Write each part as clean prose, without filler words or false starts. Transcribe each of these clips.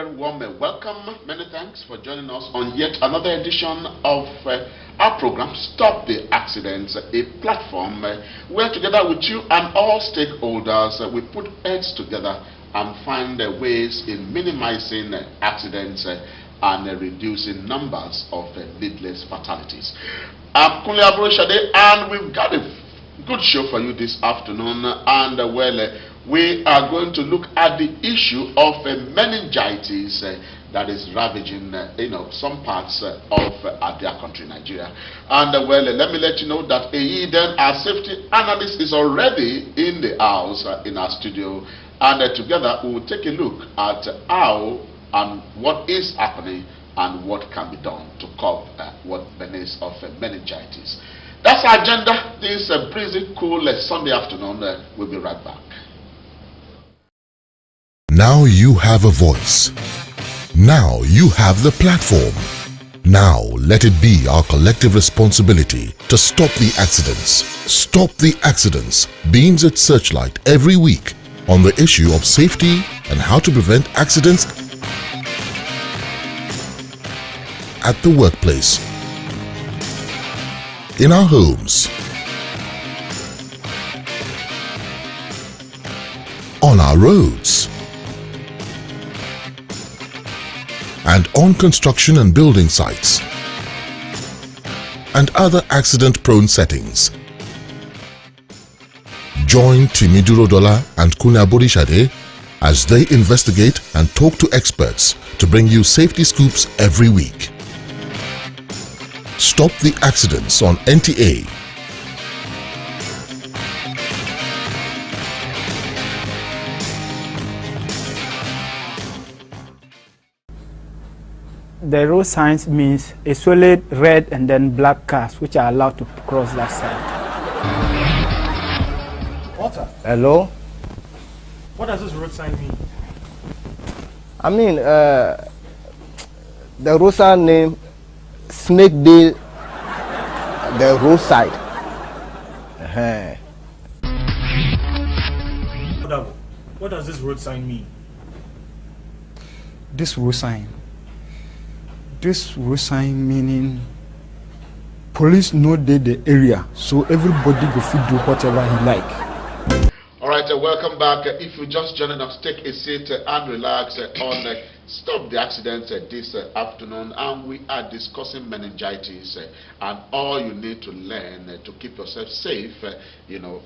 very warm welcome. Many thanks for joining us on yet another edition of our program, Stop the Accidents, a platform where together with you and all stakeholders, we put heads together and find ways in minimizing accidents and reducing numbers of needless fatalities. I'm Kunle Aburoshade, and we've got a good show for you this afternoon, and we are going to look at the issue of meningitis that is ravaging some parts of our country, Nigeria. And let me let you know that Eden, our safety analyst, is already in the house in our studio, and together we will take a look at how and what is happening and what can be done to curb what menace of meningitis. That's our agenda this breezy, cool Sunday afternoon. We'll be right back. Now you have a voice. Now you have the platform. Now let it be our collective responsibility to stop the accidents. Stop the Accidents beams its searchlight every week on the issue of safety and how to prevent accidents at the workplace, in our homes, on our roads, and on construction and building sites, and other accident-prone settings. Join Timiduro Dola and Kunle Aburoshade as they investigate and talk to experts to bring you safety scoops every week. Stop the Accidents on NTA. The road signs means a solid red and then black cars which are allowed to cross that side. Walter. Hello? What does this road sign mean? I mean, the road sign name Snakedale, the roadside. What does this road sign mean? This road sign meaning police know the area, so everybody go fit do whatever he like. All right, welcome back. If you just joining us, take a seat and relax on Stop the Accidents this afternoon, and we are discussing meningitis and all you need to learn to keep yourself safe,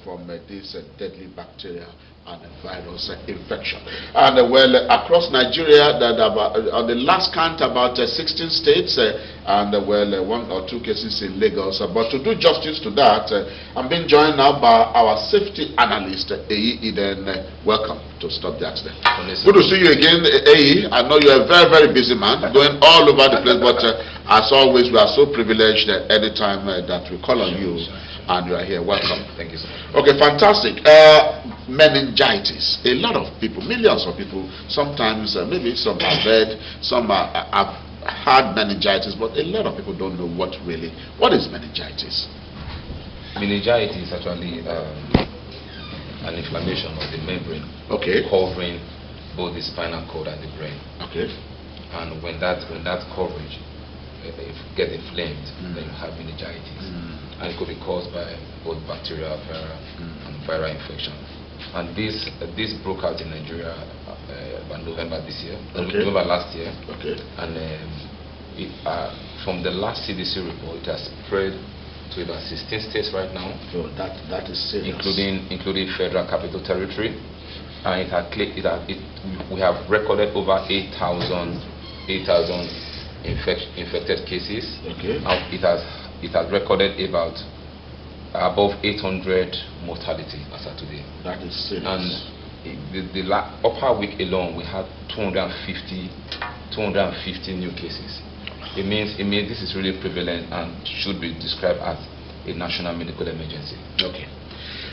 from this deadly bacteria and virus infection. And across Nigeria, on the last count, about 16 states, and one or two cases in Lagos. But to do justice to that, I'm being joined now by our safety analyst, Eden. Welcome to Stop the Accident. Good to see you again, I know you're a very, very busy man, going all over the place, but as always, we are so privileged anytime that we call on you. And you are here. Welcome. Thank you, sir. Okay, fantastic. Meningitis. A lot of people, millions of people, sometimes, maybe some have read, some have had meningitis, but a lot of people don't know what is meningitis? Meningitis is actually an inflammation of the membrane, covering both the spinal cord and the brain. Okay. And when that coverage gets inflamed, then you have meningitis. And it could be caused by both bacterial, viral, and viral infection. And this broke out in Nigeria by November this year, November last year. Okay. And from the last CDC report, it has spread to about 16 states right now. So that is serious. Including Federal Capital Territory. And we have recorded over 8,000 infected cases. Okay. It has recorded about above 800 mortality as of today. That is serious. And the upper week alone, we had 250 new cases. It means this is really prevalent and should be described as a national medical emergency. Okay.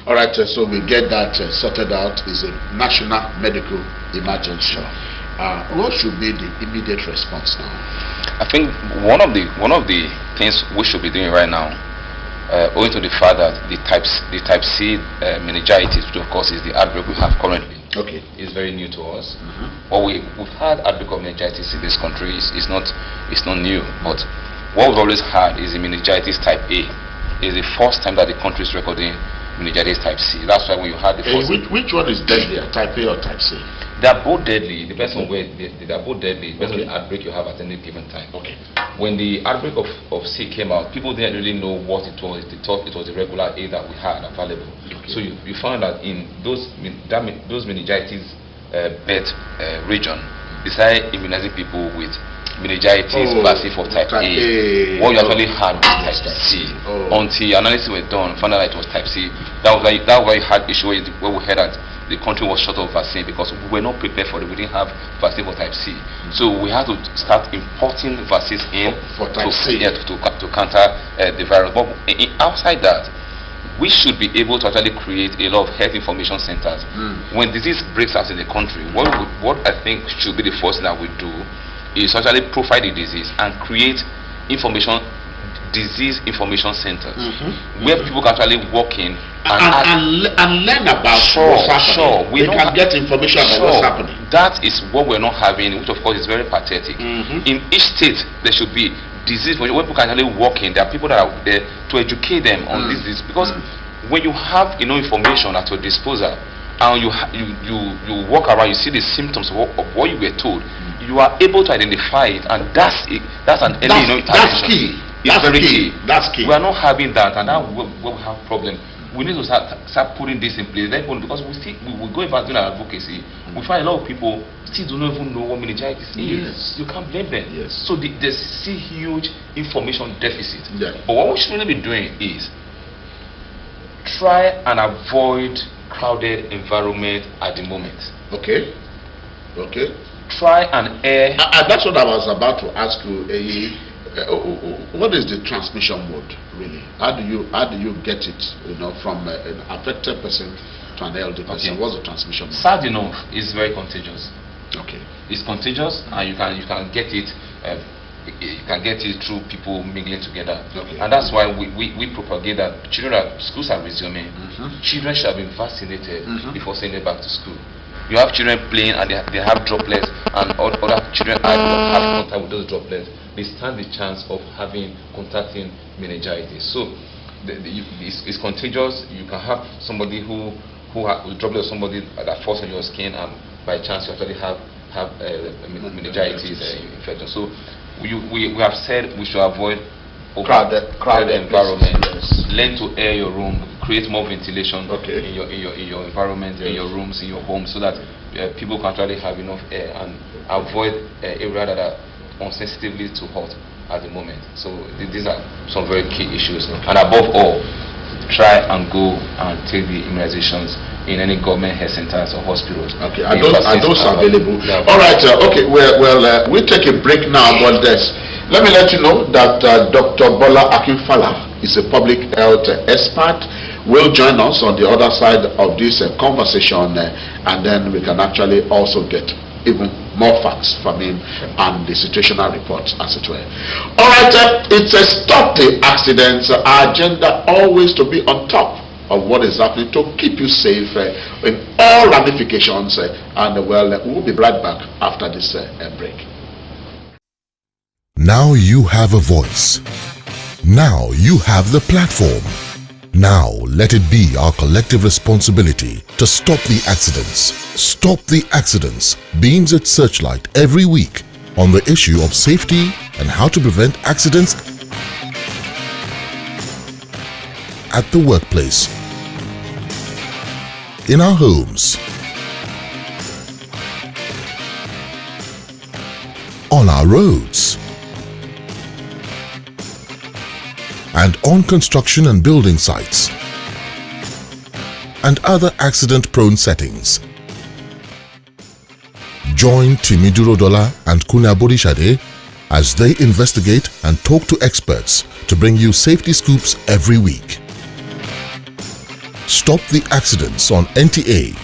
All right. So we get that sorted out. Is a national medical emergency. What should be the immediate response now? I think one of the things we should be doing right now, owing to the fact that the type C meningitis, which of course is the outbreak we have currently, Okay. It's very new to us. What we've had outbreak of meningitis in this country is not new. But what we've always had is the meningitis type A. It's the first time that the country is recording meningitis type C. That's why when you had the first. Which one is deadlier, type A or type C? They are both deadly. It depends on where they are both deadly. It depends on the outbreak you have at any given time. Okay. When the outbreak of C came out, people didn't really know what it was. They thought it was the regular A that we had available. Okay. So you found that in those meningitis bed region, they started immunizing people with meningitis vaccine for type A. What you actually had was type C. Until analysis were done, found out that it was type C. That was why you had issue where we heard that the country was short of vaccine because we were not prepared for it. We didn't have vaccine for type C. So we had to start importing vaccines in for type C. To counter the virus. But outside that, we should be able to actually create a lot of health information centers. When disease breaks out in the country, what I think should be the first thing that we do is actually profile the disease and create disease information centers where people can actually walk in and learn about what's happening. They can get information about what's happening. That is what we're not having, which of course is very pathetic. In each state there should be disease where people can actually walk in. There are people that are there to educate them on this disease, because when you have information at your disposal and you walk around, you see the symptoms of what you were told, you are able to identify it, and that's an early that's key. That's key. We are not having that, and now we have problem. We need to start putting this in place, because we go about doing our advocacy. We find a lot of people still don't even know what meningitis is. You can't blame them. So there's still huge information deficit. But what we should really be doing is try and avoid crowded environment at the moment. Okay. Try and err. That's what I was about to ask you. What is the transmission mode really? How do you get it? From an affected person to an elderly person. What's the transmission mode? Sad enough, it's very contagious. Okay. It's contagious, and you can get it. You can get it through people mingling together. And that's why we propagate that schools are resuming. Children should have been vaccinated before sending them back to school. You have children playing and they have droplets, and other children have contact with those droplets. They stand the chance of contacting meningitis. So it's contagious. You can have somebody who droplet of somebody that falls on your skin, and by chance you actually have meningitis infection. So we have said we should avoid crowded environment. Learn to air your room, create more ventilation in your environment, in your rooms, in your home, so that people can actually have enough air, and avoid areas that are unsensitively too hot at the moment. So these are some very key issues. And above all, try and go and take the immunizations in any government health centers or hospitals. Okay, are those available? All right. Okay. Well, we'll take a break now, but let me let you know that Dr. Bola Akinfala is a public health expert. Will join us on the other side of this conversation, and then we can actually also get even more facts from him and the situational reports, as it were. All right, it's a stop the accidents. Our agenda always to be on top of what is happening to keep you safe in all ramifications. And we'll be right back after this break. Now you have a voice. Now you have the platform. Now let it be our collective responsibility to stop the accidents. Stop the Accidents beams its searchlight every week on the issue of safety and how to prevent accidents at the workplace, in our homes, on our roads, and on construction and building sites, and other accident-prone settings. Join Timiduro Dola and Kuna Borishade as they investigate and talk to experts to bring you safety scoops every week. Stop the Accidents on NTA.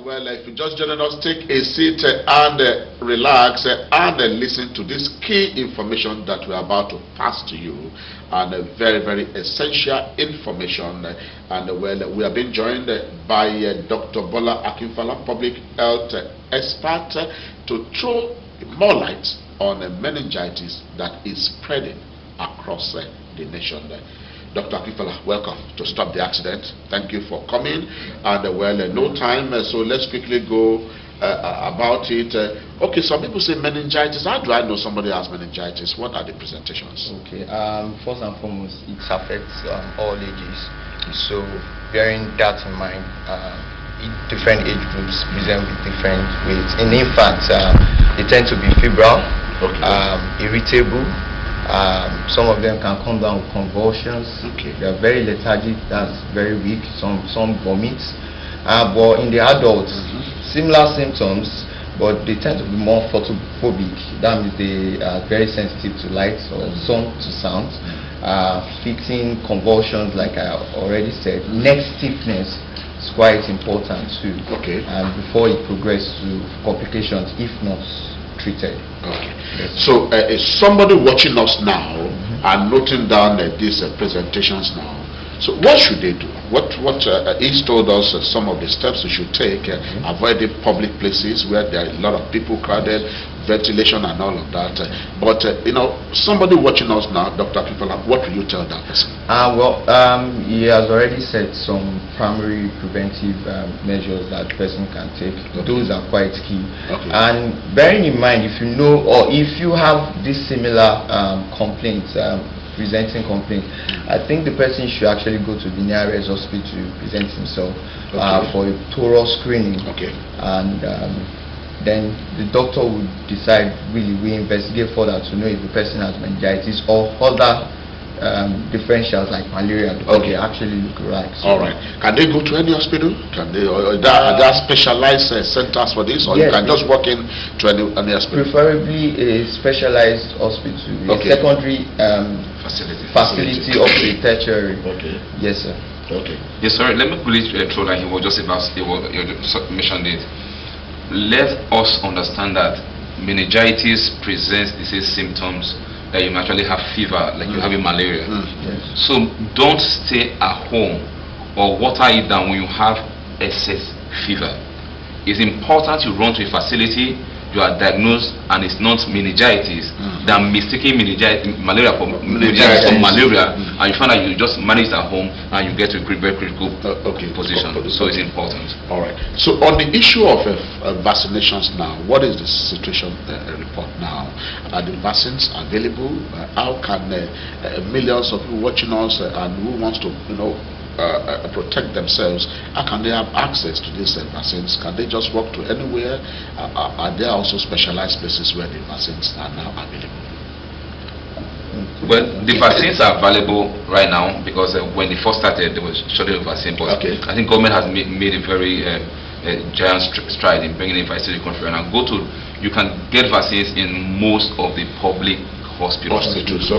Well, if you just joined joining us. Take a seat and relax and listen to this key information that we're about to pass to you, and very, very essential information. And well, we are being joined by Dr. Bola Akinfala, public health expert, to throw more light on meningitis that is spreading across the nation. Dr. Akinfala, welcome to Stop the Accident. Thank you for coming. And well, no time, so let's quickly go about it. Okay, some people say meningitis. How do I know somebody has meningitis? What are the presentations? Okay, first and foremost, it affects all ages. So bearing that in mind, different age groups present with different ways. In infants, they tend to be febrile, irritable. Some of them can come down with convulsions. They are very lethargic, that's very weak. Some vomit. But in the adults, similar symptoms, but they tend to be more photophobic. That means they are very sensitive to light or sun to sound. Fixing, convulsions, like I already said. Neck stiffness is quite important too. And before it progresses to complications, if not treated. Yes. So is somebody watching us now and noting down these presentations now, so what should they do? What he's told us some of the steps we should take, avoiding public places where there are a lot of people crowded, ventilation and all of that. But you know, somebody watching us now, Dr. Akinfala, what will you tell that person? He has already said some primary preventive measures that person can take. Those are quite key. And bearing in mind, if you know or if you have this similar complaints, presenting complaint, I think the person should actually go to the nearest hospital to present himself for a thorough screening. And then the doctor will decide, really, we investigate further to know if the person has meningitis or other differentials like malaria, because they actually look alike. So can they go to any hospital? Can they, or are there specialized centers for this, or you can just walk in to any hospital? Preferably a specialized hospital, a secondary facility of the tertiary. Yes, sir. Yes, sorry, let me put it through like he was just about, you mentioned it. Let us understand that meningitis presents the same symptoms that you actually have fever, like you have malaria. So don't stay at home or water it down when you have excess fever. It's important you run to a facility, you are diagnosed and it's not meningitis, than mistaking malaria for meningitis or malaria, and you find out you just manage at home and you get to a very critical position. So it's important. So on the issue of vaccinations now, what is the situation report now? Are the vaccines available? How can millions of people watching us and who wants to, protect themselves, how can they have access to these vaccines? Can they just walk to anywhere? Are there also specialized places where the vaccines are now available? Well, the vaccines are available right now because when they first started, there was shortage of vaccine. But I think government has made a very giant stride in bringing in vaccines to the country. And you can get vaccines in most of the public hospitals.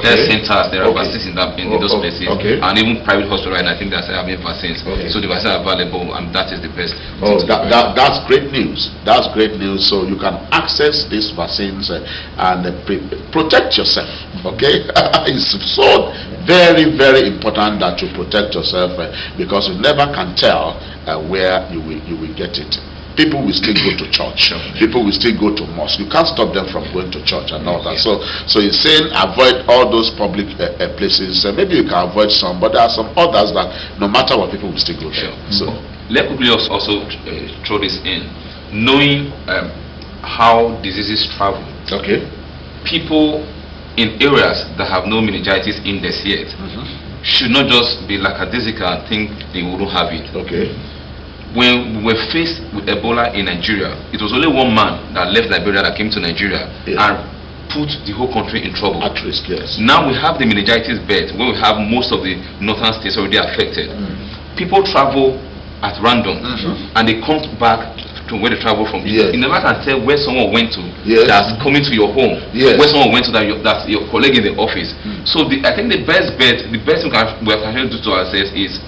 There are centers, there are vaccines in those places, and even private hospitals, and I think that's having vaccines. So the vaccines are available, and that is the best. That's great news. That's great news. So you can access these vaccines and protect yourself. It's so very, very important that you protect yourself because you never can tell where you will get it. People will still go to church. People will still go to mosque. You can't stop them from going to church and all that. So he's saying avoid all those public places. Maybe you can avoid some, but there are some others that no matter what, people will still go there. So let me also throw this in. Knowing how diseases travel. People in areas that have no meningitis index yet should not just be lackadaisical and think they wouldn't have it. When we were faced with Ebola in Nigeria, it was only one man that left Liberia that came to Nigeria and put the whole country in trouble. At risk, yes. Now we have the meningitis bed where we have most of the northern states already affected. People travel at random and they come back to where they travel from. You never can tell where someone went to that's coming to your home, where someone went to that's your colleague in the office. So I think the best thing we can do to ourselves is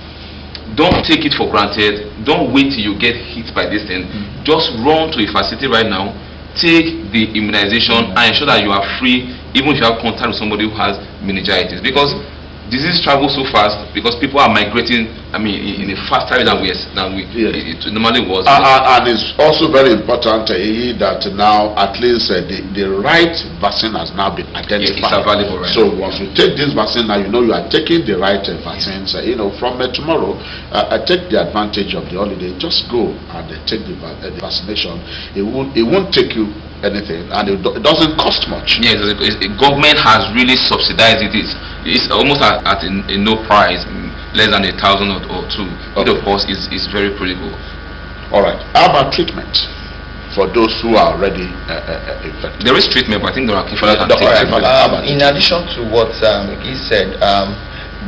don't take it for granted. Don't wait till you get hit by this thing. Just run to a facility right now, take the immunization, and ensure that you are free, even if you have contact with somebody who has meningitis. Because disease travels so fast, because people are migrating, I mean, in a faster rate than it normally was. And it's also very important that now at least the right vaccine has now been identified. It's available right so now. once you take this vaccine, now you know you are taking the right vaccines. From tomorrow, take the advantage of the holiday. Just go and take the vaccination. It won't take you anything, and it doesn't cost much. Yes, the government has really subsidized it. It's almost at a no price, less than 1,000 or two. It of course is very critical. All right. How about treatment for those who are already infected? There is treatment, but I think there are in addition to what he said,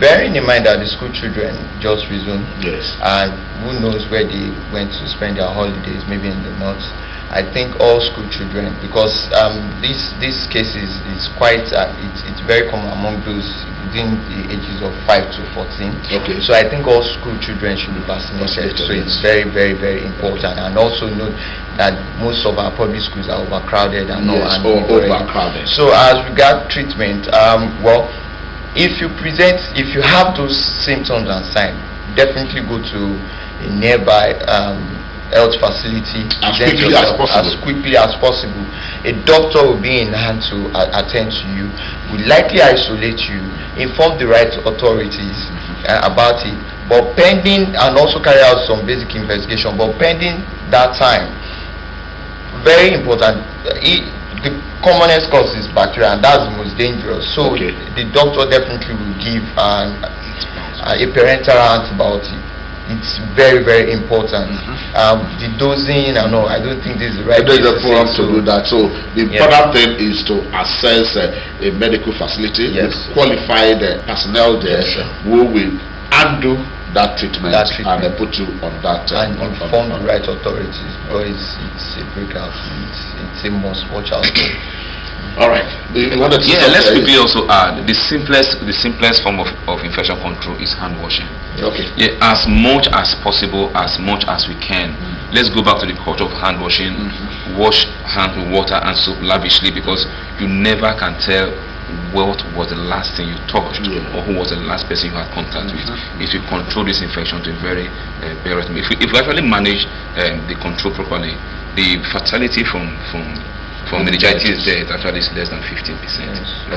bearing in mind that the school children just resumed, and who knows where they went to spend their holidays, maybe in the north. I think all school children, because this case is quite it's very common among those within the ages of 5 to 14. Okay. So I think all school children should be vaccinated. So it's very, very, very important. And also note that most of our public schools are overcrowded and overcrowded. So as regard treatment, if you have those symptoms and signs, definitely go to a nearby health facility as quickly as possible. A doctor will be in hand to attend to you, will likely isolate you, inform the right authorities about it, but pending, and also carry out some basic investigation, but pending that time, very important, the commonest cause is bacteria, and that's the most dangerous. So the doctor definitely will give a parenteral antibiotic. It's very, very important. The dosing, I don't think this is the right place to do that. So the important thing is to assess a medical facility with qualified personnel there who will handle that treatment and put you on that. And inform the right authorities, because it's a breakout. It's a must watch out. All right. Let's quickly also add the simplest form of infection control is hand washing. Okay. Yeah, as much as possible, as much as we can. Let's go back to the culture of hand washing. Wash hands with water and soap lavishly, because you never can tell what was the last thing you touched or who was the last person you had contact with. If you control this infection to a very if we actually manage the control properly, the fatality from meningitis there actually is less than 15%.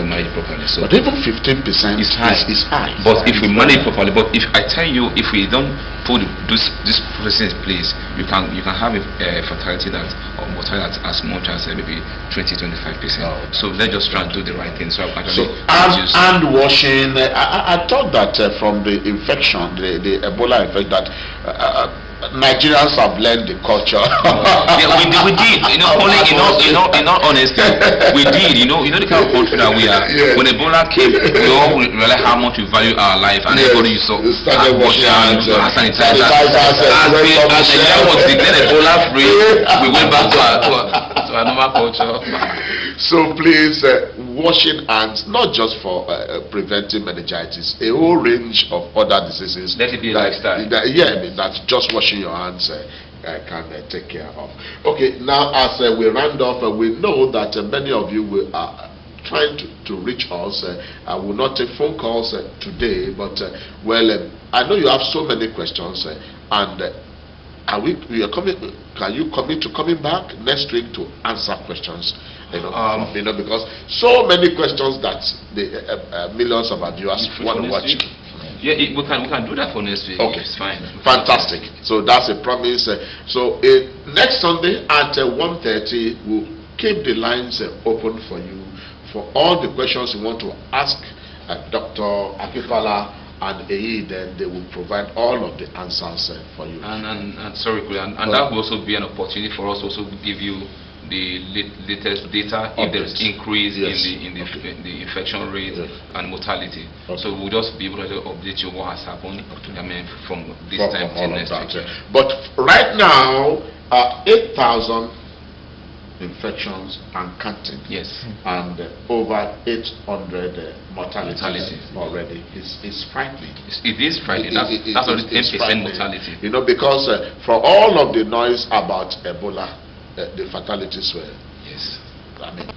Managed properly. So but even 15% is high. But if we manage properly, but if I tell you, if we don't put this process in place, you can have a fatality that or mortality as much as maybe 20-25%. So let's just try and do the right thing. So hand washing. I thought that from the infection, the Ebola infection, that Nigerians have learned the culture. we did. In all honesty, we did. You know the kind of country that we are. When Ebola came, we all realized how much we value our life, and everybody saw started washing hands, sanitizer. As Nigeria was declared Ebola free, we went back to our normal culture. So please, washing hands, not just for preventing meningitis, a whole range of other diseases. Let it be a lifestyle. That's just washing your hands can take care of. Okay, now as we round off, we know that many of you are trying to reach us. I will not take phone calls today, but I know you have so many questions, and we are coming. Can you commit to coming back next week to answer questions? Because so many questions that the millions of our viewers want to watch. Yeah, we can do that for next week. Okay, it's fine. Fantastic. So that's a promise. So next Sunday at 1:30, we'll keep the lines open for you for all the questions you want to ask Dr. Akifala and AE. Then they will provide all of the answers for you. And that will also be an opportunity for us also to give you the latest data if there is increase in the infection rate and mortality. So we'll just be able to update you what has happened. From this time to next week. But right now, 8,000 infections and counting. Yes. And over 800 mortality already. It's frightening. It is frightening. That's already 10% mortality. You know, because for all of the noise about Ebola, the fatalities were, yes, I mean,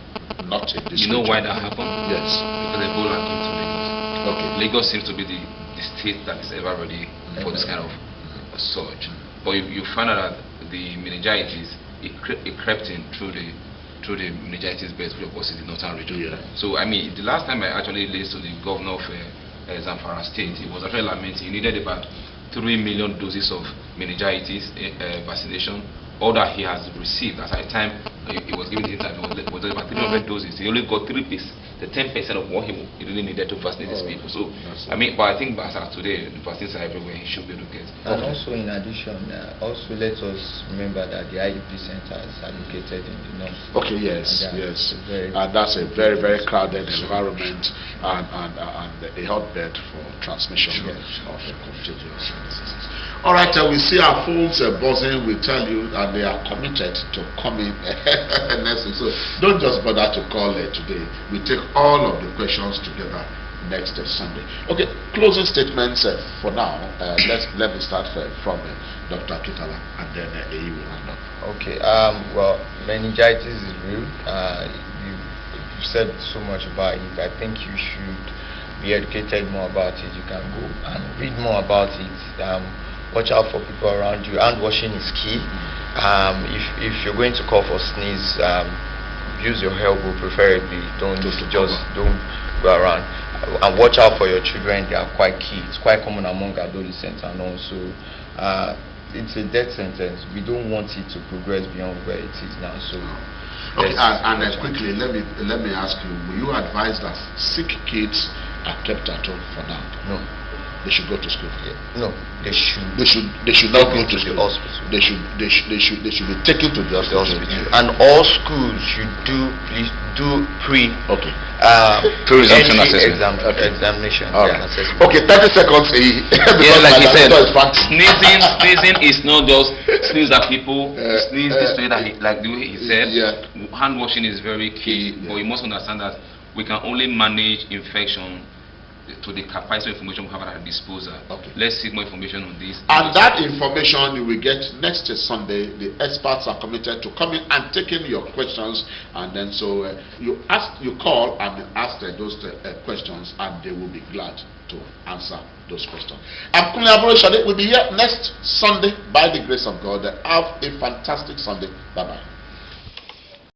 not in this. You know why that happened? Yes. Because Ebola came to Lagos. Okay. Lagos seems to be the state that is ever ready for this kind of surge. But you find out that the meningitis, it crept in through the meningitis beds, which of course is the northern region. Yeah. So I mean, the last time I actually listened to the governor of Zamfara State, he was actually lamenting he needed about 3 million doses of meningitis vaccination. All that he has received at the time he was giving the interview was about 300 doses. He only got 3 pieces, the 10% of what he really needed to vaccinate these people. So I mean, but I think as of today, the vaccines are everywhere. He should be able to get. And also, in addition, also let us remember that the IUP centers are located in the north. Okay, yes, and that's a very, very crowded environment and a hotbed for transmission of contagious diseases. All right, we see our phones buzzing. We tell you that they are committed to coming next week. So don't just bother to call today. We take all of the questions together next Sunday. Okay, closing statements for now. Let me start from Dr. Kitala and then he will hand up. Okay. Well, meningitis is real. You've said so much about it. I think you should be educated more about it. You can go and read more about it. Watch out for people around you. Hand washing is key. If you're going to call for sneeze, use your elbow preferably. Don't go around. And watch out for your children. They are quite key. It's quite common among adolescents, and also it's a death sentence. We don't want it to progress beyond where it is now. So okay, and quickly let me ask you, will you advise that sick kids are kept at home for now? No. They should go to school. No, they should not go to the hospital. They should be taken to the hospital. And all schools should please do pre-resumption examination. Right. Okay, 30 seconds. Like he said, sneezing is not just sneeze that people sneeze this way like the way he said. Hand washing is very key, but you must understand that we can only manage infection to the capacity of information we have at our disposal. Okay. Let's seek more information on this. And that information you will get next Sunday. The experts are committed to coming and taking your questions, and then so you call and ask those questions, and they will be glad to answer those questions. I'm Kunle Aborishade. We'll be here next Sunday by the grace of God. Have a fantastic Sunday. Bye bye.